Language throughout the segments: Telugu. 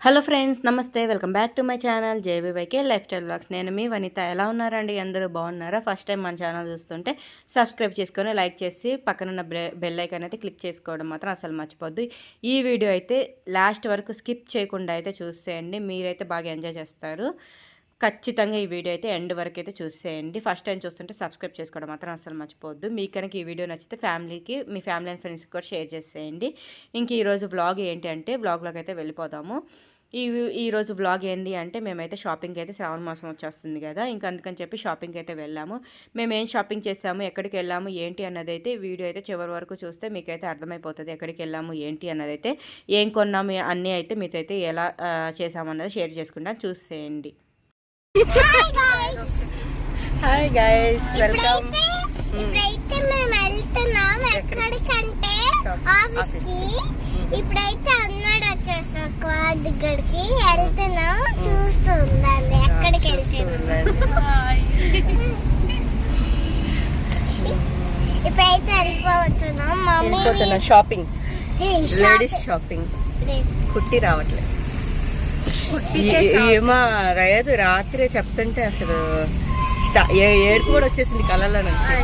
హలో ఫ్రెండ్స్, నమస్తే. Welcome back to my channel JBYK lifestyle vlogs. నేను మీ వనిత. ఎలా ఉన్నారండి? అందరూ బాగున్నారా? ఫస్ట్ టైం మన ఛానల్ చూస్తుంటే సబ్స్క్రైబ్ చేసుకొని లైక్ చేసి పక్కనున్న బెల్ ఐకాన్ అయితే క్లిక్ చేసుకోవడం మాత్రం అసలు మర్చిపోద్దు. ఈ వీడియో అయితే లాస్ట్ వరకు స్కిప్ చేయకుండా అయితే చూసేయండి. మీరైతే బాగా ఎంజాయ్ చేస్తారు. ఖచ్చితంగా ఈ వీడియో అయితే ఎండ్ వరకు అయితే చూసేయండి. ఫస్ట్ టైం చూస్తుంటే సబ్స్క్రైబ్ చేసుకోవడం మాత్రం అసలు మర్చిపోవద్దు. మీకు కనుక ఈ వీడియో నచ్చితే మీ ఫ్యామిలీ అండ్ ఫ్రెండ్స్కి కూడా షేర్ చేసేయండి. ఇంక ఈరోజు వ్లాగ్ ఏంటి అంటే వ్లాగ్లోకి అయితే వెళ్ళిపోదాము. ఈరోజు వ్లాగ్ ఏంటి అంటే మేమైతే షాపింగ్కి అయితే శ్రావణ మాసం వచ్చేస్తుంది కదా, ఇంకా అందుకని చెప్పి షాపింగ్కి అయితే వెళ్ళాము. మేము ఏం షాపింగ్ చేసాము, ఎక్కడికి వెళ్ళాము ఏంటి అన్నది అయితే వీడియో అయితే చివరి వరకు చూస్తే మీకైతే అర్థమైపోతుంది. ఎక్కడికి వెళ్ళాము ఏంటి అన్నది అయితే, ఏం కొన్నాము అన్నీ అయితే మీతో అయితే ఎలా చేసామన్నది షేర్ చేసుకుంటాను, చూసేయండి. Hi guys, welcome. ఇప్పుడైతే మేము వెళ్తున్నాం ఎక్కడికంటే ఆఫీస్కి. ఇప్పుడైతే అన్నాడు వచ్చేసాం కార్డ్ దగ్గరికి వెళ్తున్నాం. చూస్తుందండి ఎక్కడికి వెళ్తున్నాం. ఇప్పుడైతే వెళ్ళిపోతున్నాం. Mummy shopping, ladies shopping. కుట్టి రావట్లేదు. ఏమో రైతు రాత్రి చెప్తుంటే అసలు ఏడుపు కూడా వచ్చేసింది కళ్ళల్లో నుంచి.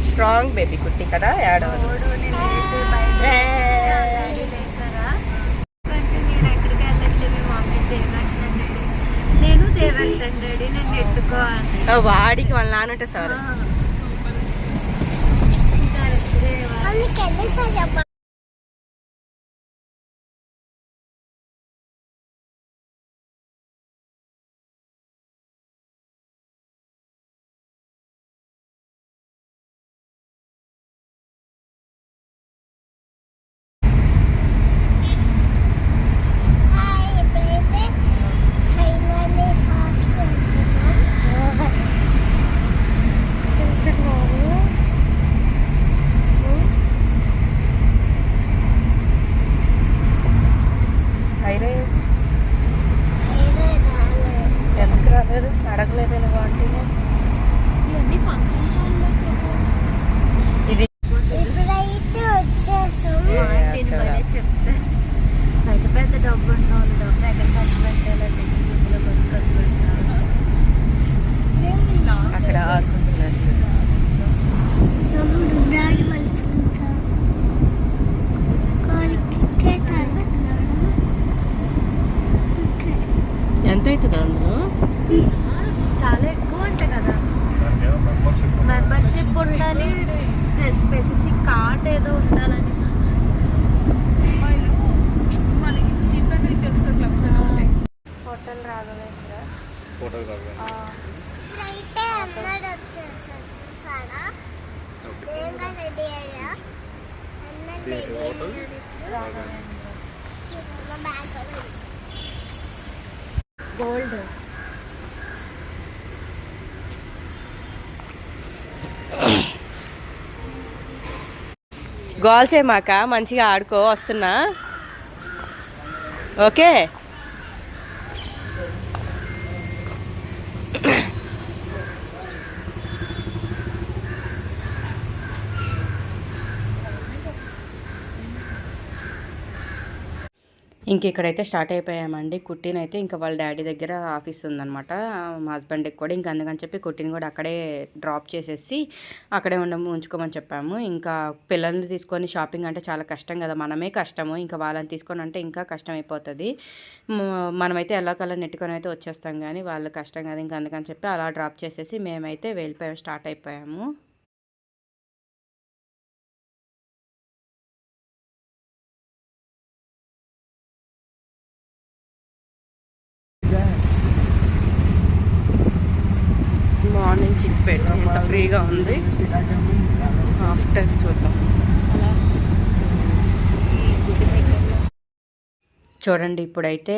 స్ట్రాంగ్ బేబీ కుట్టి కదా, ఏడవదు. వాడికి వాళ్ళ నానంటే సార్ అడగలేదని వాటి ఇవన్నీ ఫంక్షన్ ఇది ఇప్పుడైతే వచ్చేసాం. చెప్తే పెద్ద పెద్ద డబ్బు ఉన్న వాళ్ళు డబ్బు ఎక్కడ ఖర్చు పెట్టాలో తెలుగులో ఖర్చు పెట్టాలి. అక్కడ ఎంత అవుతుంది అందులో? చాలా ఎక్కువ ఉంటాయి కదా. మెంబర్షిప్ ఉండాలి, స్పెసిఫిక్ కార్డ్ ఏదో ఉండాలని. హోటల్ రాఘవేంద్ర. ఇప్పుడైతే అన్నాడు వచ్చేసాడు. చూసారా రెడీ అయ్యా గోల్డ్. గోల్ చేయమాక, మంచిగా ఆడుకో. వస్తున్నా, ఓకే. ఇంక ఇక్కడైతే స్టార్ట్ అయిపోయామండి. కుట్టినైతే ఇంకా వాళ్ళ డాడీ దగ్గర ఆఫీస్ ఉందనమాట, మా హస్బెండ్కి కూడా. ఇంకా అందుకని చెప్పి కుట్టిని కూడా అక్కడే డ్రాప్ చేసేసి అక్కడే ఉంచుకోమని చెప్పాము. ఇంకా పిల్లల్ని తీసుకొని షాపింగ్ అంటే చాలా కష్టం కదా, మనమే కష్టము, ఇంకా వాళ్ళని తీసుకొని అంటే ఇంకా కష్టం అయిపోతుంది. మనమైతే ఎలాకల్లా నెట్టుకొని అయితే వచ్చేస్తాం, కానీ వాళ్ళు కష్టం కదా. ఇంకా అందుకని చెప్పి అలా డ్రాప్ చేసేసి మేమైతే వెళ్ళిపోయాము, స్టార్ట్ అయిపోయాము. మార్నింగ్ చిక్పేట ఎంత ఫ్రీగా ఉంది. ఆఫ్టర్ చూద్దాం. చూడండి, ఇప్పుడైతే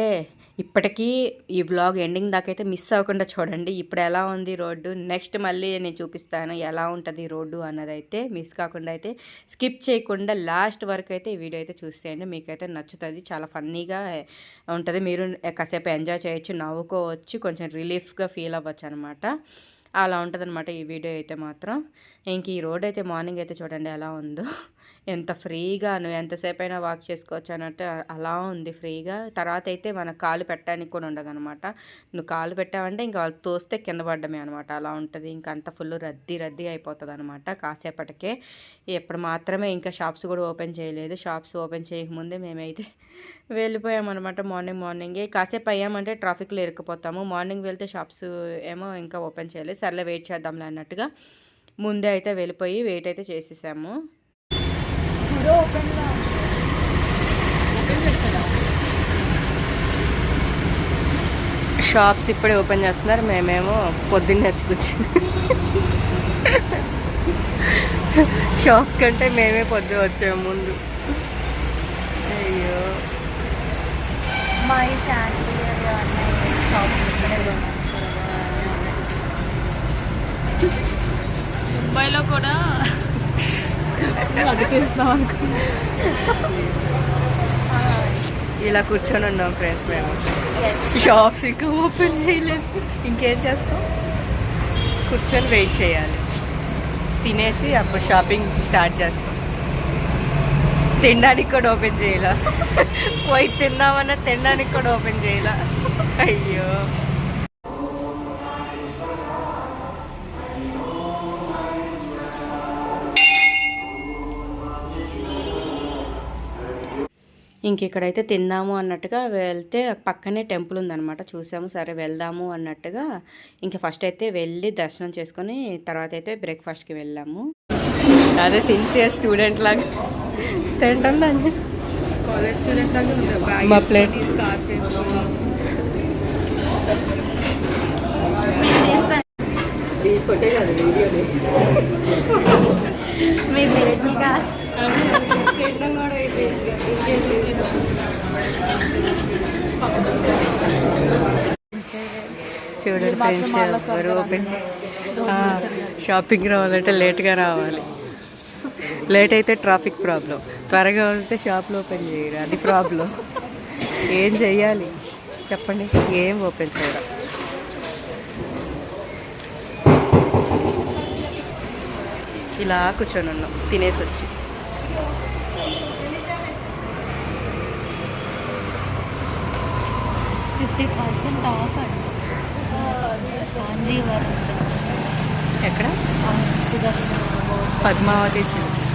ఇప్పటికీ ఈ వ్లాగ్ ఎండింగ్ దాకా అయితే మిస్ అవ్వకుండా చూడండి. ఇప్పుడు ఎలా ఉంది రోడ్డు, నెక్స్ట్ మళ్ళీ నేను చూపిస్తాను ఎలా ఉంటుంది రోడ్డు అన్నదైతే. మిస్ కాకుండా అయితే స్కిప్ చేయకుండా లాస్ట్ వరకు అయితే ఈ వీడియో అయితే చూసేయండి. మీకైతే నచ్చుతుంది, చాలా ఫన్నీగా ఉంటుంది. మీరు కాసేపు ఎంజాయ్ చేయొచ్చు, నవ్వుకోవచ్చు, కొంచెం రిలీఫ్గా ఫీల్ అవ్వచ్చు అనమాట. అలా ఉంటుందన్నమాట ఈ వీడియో అయితే మాత్రం. ఇంక ఈ రోడ్ అయితే మార్నింగ్ అయితే చూడండి ఎలా ఉందో. ఎంత ఫ్రీగా నువ్వు ఎంతసేపు అయినా వాక్ చేసుకోవచ్చు అన్నట్టు అలా ఉంది ఫ్రీగా. తర్వాత అయితే మన కాలు పెట్టడానికి కూడా ఉండదనమాట. నువ్వు కాలు పెట్టావంటే ఇంకా వాళ్ళు తోస్తే కింద పడ్డమే అనమాట. అలా ఉంటుంది. ఇంకా అంత ఫుల్ రద్దీ అయిపోతుంది అనమాట కాసేపటికే. ఇప్పుడు మాత్రమే ఇంకా షాప్స్ కూడా ఓపెన్ చేయలేదు. షాప్స్ ఓపెన్ చేయకముందే మేమైతే వెళ్ళిపోయామన్నమాట. మార్నింగే కాసేపు అయ్యామంటే ట్రాఫిక్లో ఇరుక్కుపోతాము. మార్నింగ్ వెళ్తే షాప్స్ ఏమో ఇంకా ఓపెన్ చేయలేదు. సర్లే వెయిట్ చేద్దాంలే అన్నట్టుగా ముందే అయితే వెళ్ళిపోయి వెయిట్ అయితే చేసేసాము. షాప్స్ ఇప్పుడే ఓపెన్ చేస్తున్నారు. మేమేమో పొద్దున్నే ఎత్తుకొచ్చి షాప్స్ కంటే మేమే పొద్దున వచ్చాము ముందు. అయ్యో మా ఈ శాంతి ముంబైలో కూడా అడిగేస్తాం అనుకున్నా. ఇలా కూర్చొని ఉన్నాం ఫ్రెండ్స్ మేము. షాప్స్ ఇంకా ఓపెన్ చేయలేదు. ఇంకేం చేస్తాం, కూర్చొని వెయిట్ చేయాలి. తినేసి అప్పుడు షాపింగ్ స్టార్ట్ చేస్తాం. తినడానికి కూడా ఓపెన్ చేయాల. పోయి తిందామన్నా తినడానికి కూడా ఓపెన్ చేయాల. అయ్యో ఇంక ఇక్కడైతే తిందాము అన్నట్టుగా వెళ్తే పక్కనే టెంపుల్ ఉందన్నమాట. చూసాము, సరే వెళ్దాము అన్నట్టుగా ఇంకా ఫస్ట్ అయితే వెళ్ళి దర్శనం చేసుకొని తర్వాత అయితే బ్రేక్ఫాస్ట్కి వెళ్ళాము. అదే సిన్సియర్ స్టూడెంట్ లాగా తింటాం లంచ్. కాలేజ్ స్టూడెంట్ లాగా మా ప్లేట్ ఫోటో కాదు వీడియోని. మీ ప్లేట్ని కాదు చూడండి ఫ్రెండ్స్, ఎవరు ఓపెన్ షాపింగ్ రావాలంటే లేట్గా రావాలి. లేట్ అయితే ట్రాఫిక్ ప్రాబ్లం, త్వరగా వస్తే షాప్లో ఓపెన్ చేయరు, అది ప్రాబ్లం. ఏం చెయ్యాలి చెప్పండి, ఏం ఓపెన్ చేయరా. ఇలా కూర్చొని ఉన్నాం తినేసి వచ్చి. 50% ఆఫ్ అండి. కాంజీవరం సిల్క్స్. ఎక్కడ? సుదర్శన్ పద్మావతి సిల్క్స్.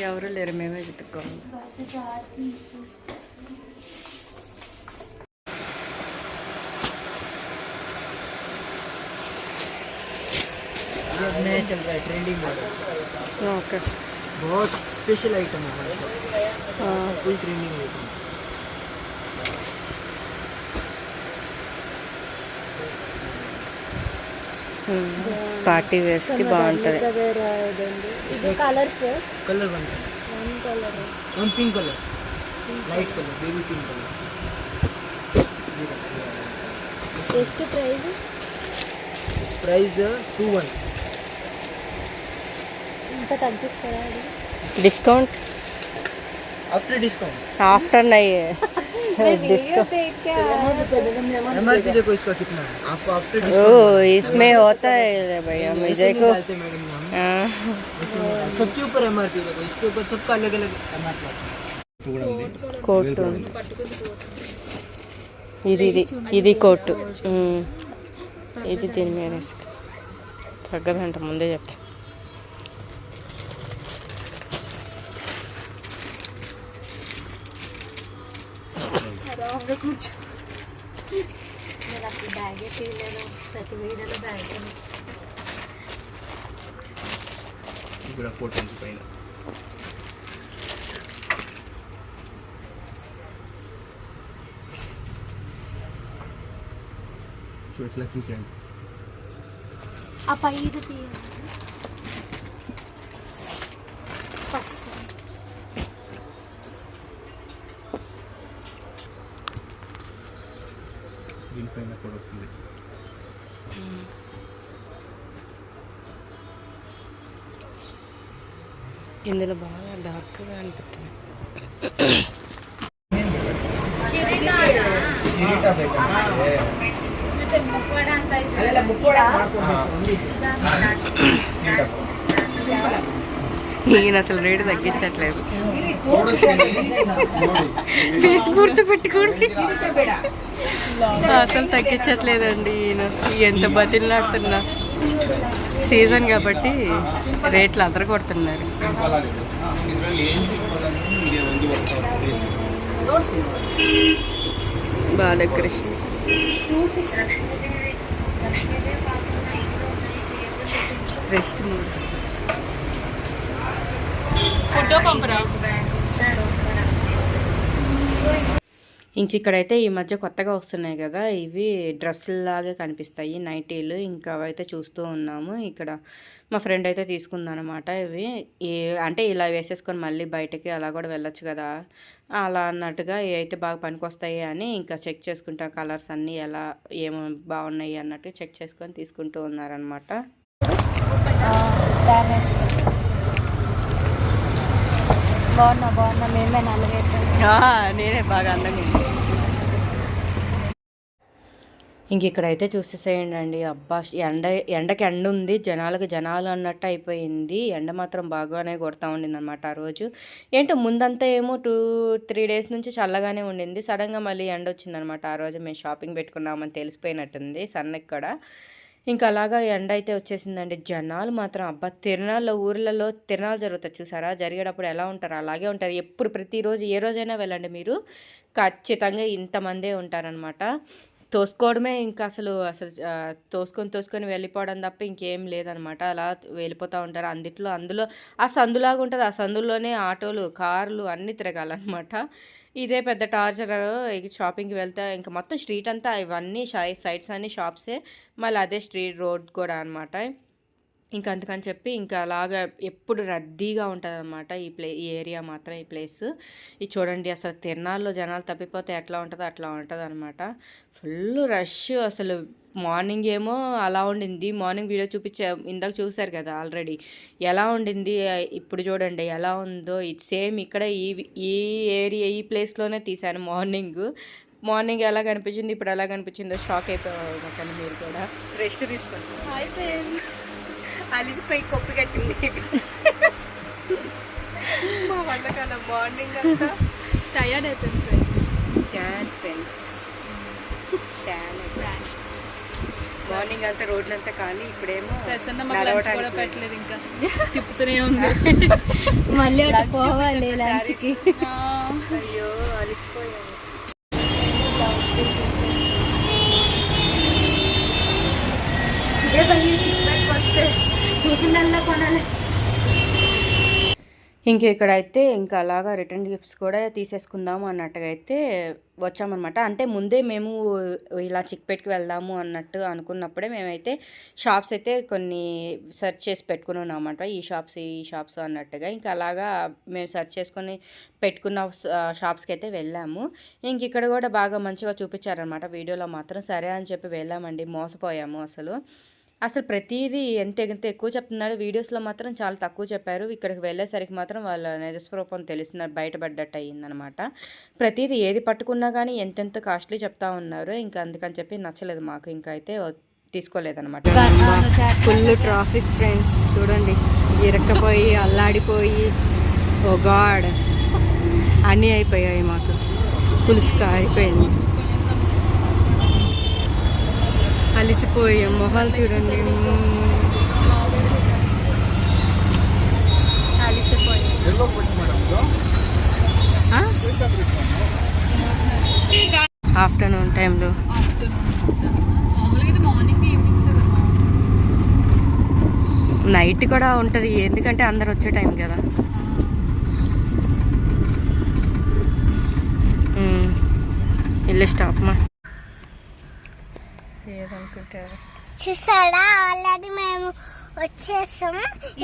ఎవరు లేరు, మేమే వెతుక్కోవాలి. नया चल रहा है, ट्रेंडिंग मॉडल, ఓకే. बहुत स्पेशल आइटम है हमारे shop, full trending item. Party వేర్స్కి బాగుంటుంది. ఇది కలర్స్ कलर बनता है, one pink colour, light colour, baby pink colour. ಎಷ್ಟು ಪ್ರೈಸ್? प्राइस 21. ఇంత తగ్గించారా? డిస్కౌంట్ आफ्टर डिस्काउंट, आफ्टर नहीं है डिस्काउंट. एमआरपी देखो इसका कितना है आपको आफ्टर ओ डिस्काउंट. इसमें होता है भैया, मुझे को मैडम हम हाँ, सबके ऊपर एमआरपी देखो, इसके ऊपर सबका अलग अलग एमआरपी आता है. కోట్ ఇది ఇది ఇది కోట్, ఇది దీని మీద వేసుకో. తగ్గదంట, ముందే చెప్తా. నేను అప్పుడు బ్యాగే తీయలేదు, ప్రతి వీడియోలో బ్యాగ్ पूरा फोटो पहले సెలెక్షన్ చేయండి. ఆ పై ఇది తీయండి ఫస్ట్. దీనిపైన కూడా వస్తుంది. ఇందులో బాగా డార్క్గా అనిపిస్తుంది. ఈయన అసలు రేటు తగ్గించట్లేదు. ఫేస్ గుర్తు పెట్టుకోండి, అసలు తగ్గించట్లేదండి ఈయన. ఎంత బతిలాడుతున్నా, సీజన్ కాబట్టి రేట్లు అదర కొడుతున్నారు. బాగా డెకరేషన్ రెస్ట్ మూడ్. ఫోటో పంపరా. ఇంక ఇక్కడైతే ఈ మధ్య కొత్తగా వస్తున్నాయి కదా, ఇవి డ్రెస్సులాగే కనిపిస్తాయి, నైటీలు. ఇంకా అవైతే చూస్తూ ఉన్నాము. ఇక్కడ మా ఫ్రెండ్ అయితే తీసుకుందనమాట. ఇవి అంటే ఇలా వేసేసుకొని మళ్ళీ బయటకి అలా కూడా వెళ్ళొచ్చు కదా, అలా అన్నట్టుగా ఇవి అయితే బాగా పనికొస్తాయి అని ఇంకా చెక్ చేసుకుంటా, కలర్స్ అన్నీ ఎలా ఏమో బాగున్నాయి అన్నట్టు చెక్ చేసుకొని తీసుకుంటూ ఉన్నారనమాట. బాగున్నా మేమే నేనే బాగా అందంగా. ఇంక ఇక్కడైతే చూసేసేయండి. అబ్బా, ఎండకి ఎండ ఉంది, జనాలకు జనాలు అన్నట్టు అయిపోయింది. ఎండ మాత్రం బాగానే కొడతా ఉండింది అనమాట ఆ రోజు. ఏంటో ముందంతా ఏమో 2-3 డేస్ నుంచి చల్లగానే ఉండింది. సడన్గా మళ్ళీ ఎండ వచ్చిందనమాట. ఆ రోజు మేము షాపింగ్ పెట్టుకున్నామని తెలిసిపోయినట్టుంది సన్నకి కూడా. ఇంకా అలాగా ఎండ అయితే వచ్చేసిందండి. జనాలు మాత్రం అబ్బా, ఊర్లలో తిరణాలు జరుగుతాయి చూసారా, జరిగేటప్పుడు ఎలా ఉంటారు అలాగే ఉంటారు. ఎప్పుడు ప్రతిరోజు ఏ రోజైనా వెళ్ళండి మీరు, ఖచ్చితంగా ఇంతమందే ఉంటారనమాట. తోసుకోవడమే ఇంకా అసలు తోసుకొని వెళ్ళిపోవడం తప్ప ఇంకేం లేదనమాట. అలా వెళ్ళిపోతూ ఉంటారు. అందులో ఆ సందులాగా ఉంటుంది, ఆ సందులోనే ఆటోలు, కార్లు అన్నీ తిరగాలన్నమాట. ఇదే పెద్ద టార్చర్. షాపింగ్కి వెళ్తే ఇంకా మొత్తం స్ట్రీట్ అంతా ఇవన్నీ సైడ్స్ అన్నీ షాప్సే, మళ్ళీ అదే స్ట్రీట్ రోడ్ కూడా అనమాట. ఇంకా అందుకని చెప్పి ఇంకా అలాగా ఎప్పుడు రద్దీగా ఉంటుంది అనమాట ఈ ఏరియా మాత్రం, ఈ ప్లేస్. ఇది చూడండి, అసలు తిరణాల్లో జనాలు తప్పిపోతే ఎట్లా ఉంటుందో అట్లా ఉంటుంది అనమాట. Full rush. అసలు మార్నింగ్ ఏమో అలా ఉండింది, మార్నింగ్ వీడియో ఇందాక చూశారు కదా ఆల్రెడీ ఎలా ఉండింది. ఇప్పుడు చూడండి ఎలా ఉందో. ఇది సేమ్ ఇక్కడ ఈ ఏరియా ఈ ప్లేస్లోనే తీశాను మార్నింగ్ ఎలా కనిపించింది, ఇప్పుడు ఎలా కనిపించిందో షాక్ అయిపోయారు కానీ మీరు కూడా. రెస్ట్ తీసుకోండి. అలిసిపోయి కొప్పు కట్టింది మా వల్ల కదా. మార్నింగ్ అంతా టయర్డ్ అయిపోయింది ఫ్రెండ్స్. మార్నింగ్ అంతా రోడ్లంతా కానీ ఇప్పుడేమో కూడా పెట్టలేదు, ఇంకా తిప్పుతూనే ఉంది. మళ్ళీ పోవాలి లంచ్కి. అయ్యో అలిసిపోయాను. చూసిందల్లా కొనాలి. ఇక్కడైతే ఇంకా అలాగా రిటర్న్ గిఫ్ట్స్ కూడా తీసేసుకుందాము అన్నట్టుగా అయితే వచ్చామన్నమాట. అంటే ముందే మేము ఇలా చిక్పేట్కి వెళ్దాము అన్నట్టు అనుకున్నప్పుడే మేమైతే షాప్స్ అయితే కొన్ని సెర్చ్ చేసి పెట్టుకుని ఉన్నామన్నమాట. ఈ షాప్స్ అన్నట్టుగా. ఇంకా అలాగా మేము సెర్చ్ చేసుకొని పెట్టుకున్న షాప్స్కి అయితే వెళ్ళాము. ఇక్కడ కూడా బాగా మంచిగా చూపించారనమాట వీడియోలో మాత్రం. సరే అని చెప్పి వెళ్ళామండి, మోసపోయాము అసలు ప్రతిదీ ఎంత ఎక్కువ చెప్తున్నారు, వీడియోస్లో మాత్రం చాలా తక్కువ చెప్పారు. ఇక్కడికి వెళ్ళేసరికి మాత్రం వాళ్ళ నిజస్వరూపం తెలిసిన బయటపడ్డట్టు అయ్యిందనమాట. ప్రతిదీ ఏది పట్టుకున్నా కానీ ఎంతెంత కాస్ట్లీ చెప్తా ఉన్నారు. ఇంకా అందుకని చెప్పి నచ్చలేదు మాకు, ఇంకా అయితే తీసుకోలేదనమాట. ఫుల్ ట్రాఫిక్ ఫ్రెండ్స్, చూడండి ఇరక్కపోయి అల్లాడిపోయి ఓ గాడ్ అన్నీ అయిపోయాయి మాకు. పులుసు కారిపోయింది, అలిసిపోయాం. మొహాలు చూడండి ఆఫ్టర్నూన్ టైంలో. నైట్ కూడా ఉంటుంది, ఎందుకంటే అందరు వచ్చే టైం కదా. వెళ్ళి స్టాప్ మా లేదనుకుంటారు. చూసాడా ఆల్రెడీ మేము వచ్చేసాం.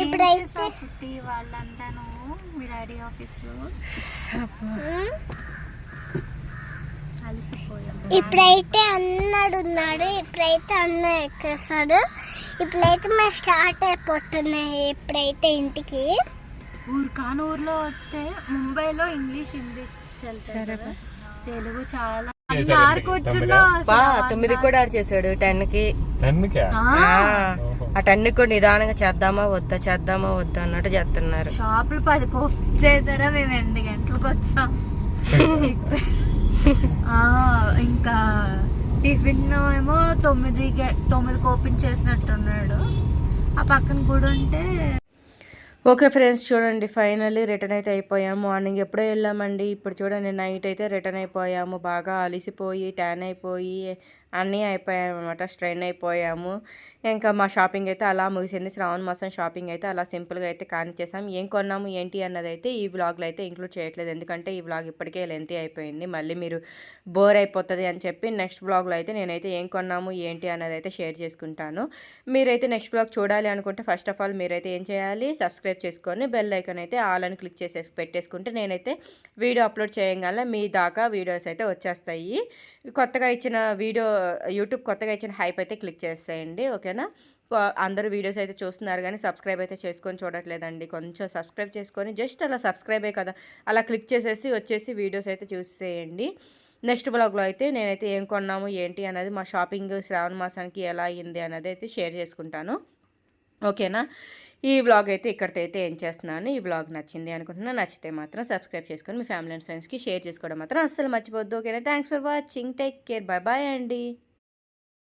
ఇప్పుడైతే పుట్టి వాళ్ళంతాను మీ డాడీ ఆఫీస్లో అలసిపోయాం. ఇప్పుడైతే అన్నాడు ఉన్నాడు. ఇప్పుడైతే అన్న ఎక్కేస్తాడు. ఇప్పుడైతే మేము స్టార్ట్ అయిపోతున్నాయి. ఇప్పుడైతే ఇంటికి ఊర్లో వస్తే ముంబైలో ఇంగ్లీష్ హిందీ చల్తారు కదా, తెలుగు చాలా కూర్చున్నా 9 కూడా ఆడు చేశాడు 10కి. ఆ 10కి కూడా నిదానంగా చేద్దామా వద్దా అన్నట్టు చేస్తున్నారు. షాపులు 10 ఓపెన్ చేశారా, మేము 8 గంటలకు వచ్చాం. ఇంకా టిఫిన్ ఏమో 9కి ఓపెన్ చేసినట్టున్నాడు. ఆ పక్కన కూడా ఉంటే ఓకే ఫ్రెండ్స్, చూడండి ఫైనల్లీ రిటర్న్ అయితే అయిపోయాము. మార్నింగ్ ఎప్పుడో వెళ్ళామండి. ఇప్పుడు చూడండి నైట్ అయితే రిటర్న్ అయిపోయాము. బాగా అలిసిపోయి ట్యాన్ అయిపోయి అన్నీ అయిపోయాము అనమాట. స్ట్రెయిన్ అయిపోయాము. ఇంకా మా షాపింగ్ అయితే అలా ముగిసింది. శ్రావణ మాసం షాపింగ్ అయితే అలా సింపుల్గా అయితే కానిచ్చేసాం. ఏం కొన్నాము ఏంటి అన్నది అయితే ఈ వ్లాగ్లో అయితే ఇంక్లూడ్ చేయట్లేదు, ఎందుకంటే ఈ వ్లాగ్ ఇప్పటికే లెంతీ అయిపోయింది. మళ్ళీ మీరు బోర్ అయిపోతుంది అని చెప్పి నెక్స్ట్ వ్లాగ్లో అయితే నేనైతే ఏం కొన్నాము ఏంటి అన్నది అయితే షేర్ చేసుకుంటాను. మీరైతే నెక్స్ట్ వ్లాగ్ చూడాలి అనుకుంటే ఫస్ట్ ఆఫ్ ఆల్ మీరైతే ఏం చేయాలి, సబ్స్క్రైబ్ చేసుకొని బెల్ ఐకాన్ అయితే ఆల్ అని క్లిక్ చేసేసి పెట్టేసుకుంటే నేనైతే వీడియో అప్లోడ్ చేయగల మీ దాకా వీడియోస్ అయితే వచ్చేస్తాయి. కొత్తగా ఇచ్చిన వీడియో యూట్యూబ్ కొత్తగా ఇచ్చిన హైప్ అయితే క్లిక్ చేసేయండి. ఓకేనా? అందరూ వీడియోస్ అయితే చూస్తున్నారు కానీ సబ్స్క్రైబ్ అయితే చేసుకొని చూడట్లేదండి. కొంచెం సబ్స్క్రైబ్ చేసుకొని జస్ట్ అలా సబ్స్క్రైబే కదా అలా క్లిక్ చేసేసి వచ్చేసి వీడియోస్ అయితే చూసేయండి. నెక్స్ట్ బ్లాగ్లో అయితే నేనైతే ఏం కొన్నాము ఏంటి అనేది మా షాపింగ్ శ్రావణ మాసానికి ఎలా అయింది అనేది అయితే షేర్ చేసుకుంటాను. ఓకేనా? ఈ వ్లాగ్ అయితే ఇక్కడితో అయితే ఏం చేస్తున్నాను. ఈ వ్లాగ్ నచ్చింది అనుకుంటున్నా. నచ్చితే మాత్రం సబ్స్క్రైబ్ చేసుకొని మీ ఫ్యామిలీ అండ్ ఫ్రెండ్స్కి షేర్ చేసుకోవడం మాత్రం అస్సలు మర్చిపోద్దు. ఓకేనా? Thanks for watching. Take care. Bye అండి.